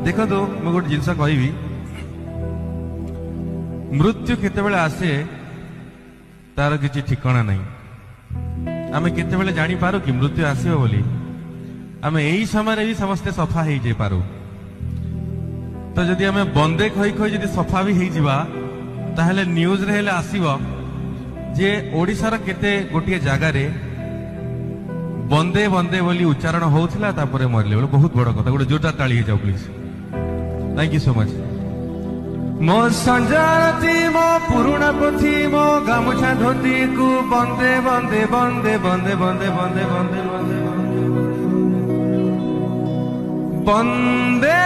देखो मैं गोटे जिनस कहि मृत्यु केतेबेले आसे तार किसी ठिकाना नहीं आम केतेबेले जानी पारू कि मृत्यु आसीबो बोली आम यही समय भी समस्ते सफा हो जाई पारू तो जदि आम बंदे खई खई जदि सफा भी हो जावा ताहले न्यूज रे हेले आसीबो जे ओडिशार केते गोटिए जगार बंदे बंदे बोली उच्चारण होउथिला तापरे मरले बोले बहुत बड़ कथा गोटे जोरदार ताली हो जाओ please thank you so much मो संजाती मो पुरुणा पोथी मो गामुछा धोती को बंदे बंदे बंदे बंदे बंदे बंदे बंदे बंदे बंदे